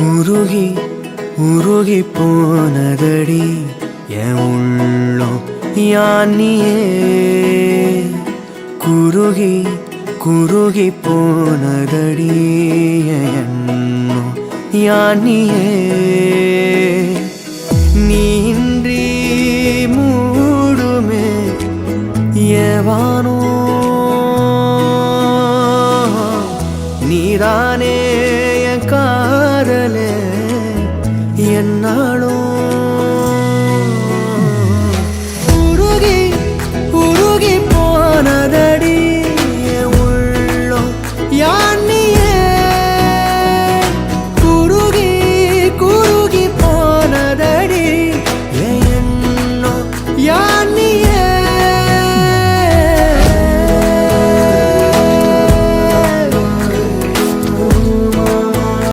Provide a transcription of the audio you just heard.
உருகி உருகி போனதடி என் உள்ளம் யானியே குருகி குருகி போனதடி என் எண்ணம் யானியே நீன்றி மூடுமே ஏவானோ நீதானே என் காதலே என்னாலும்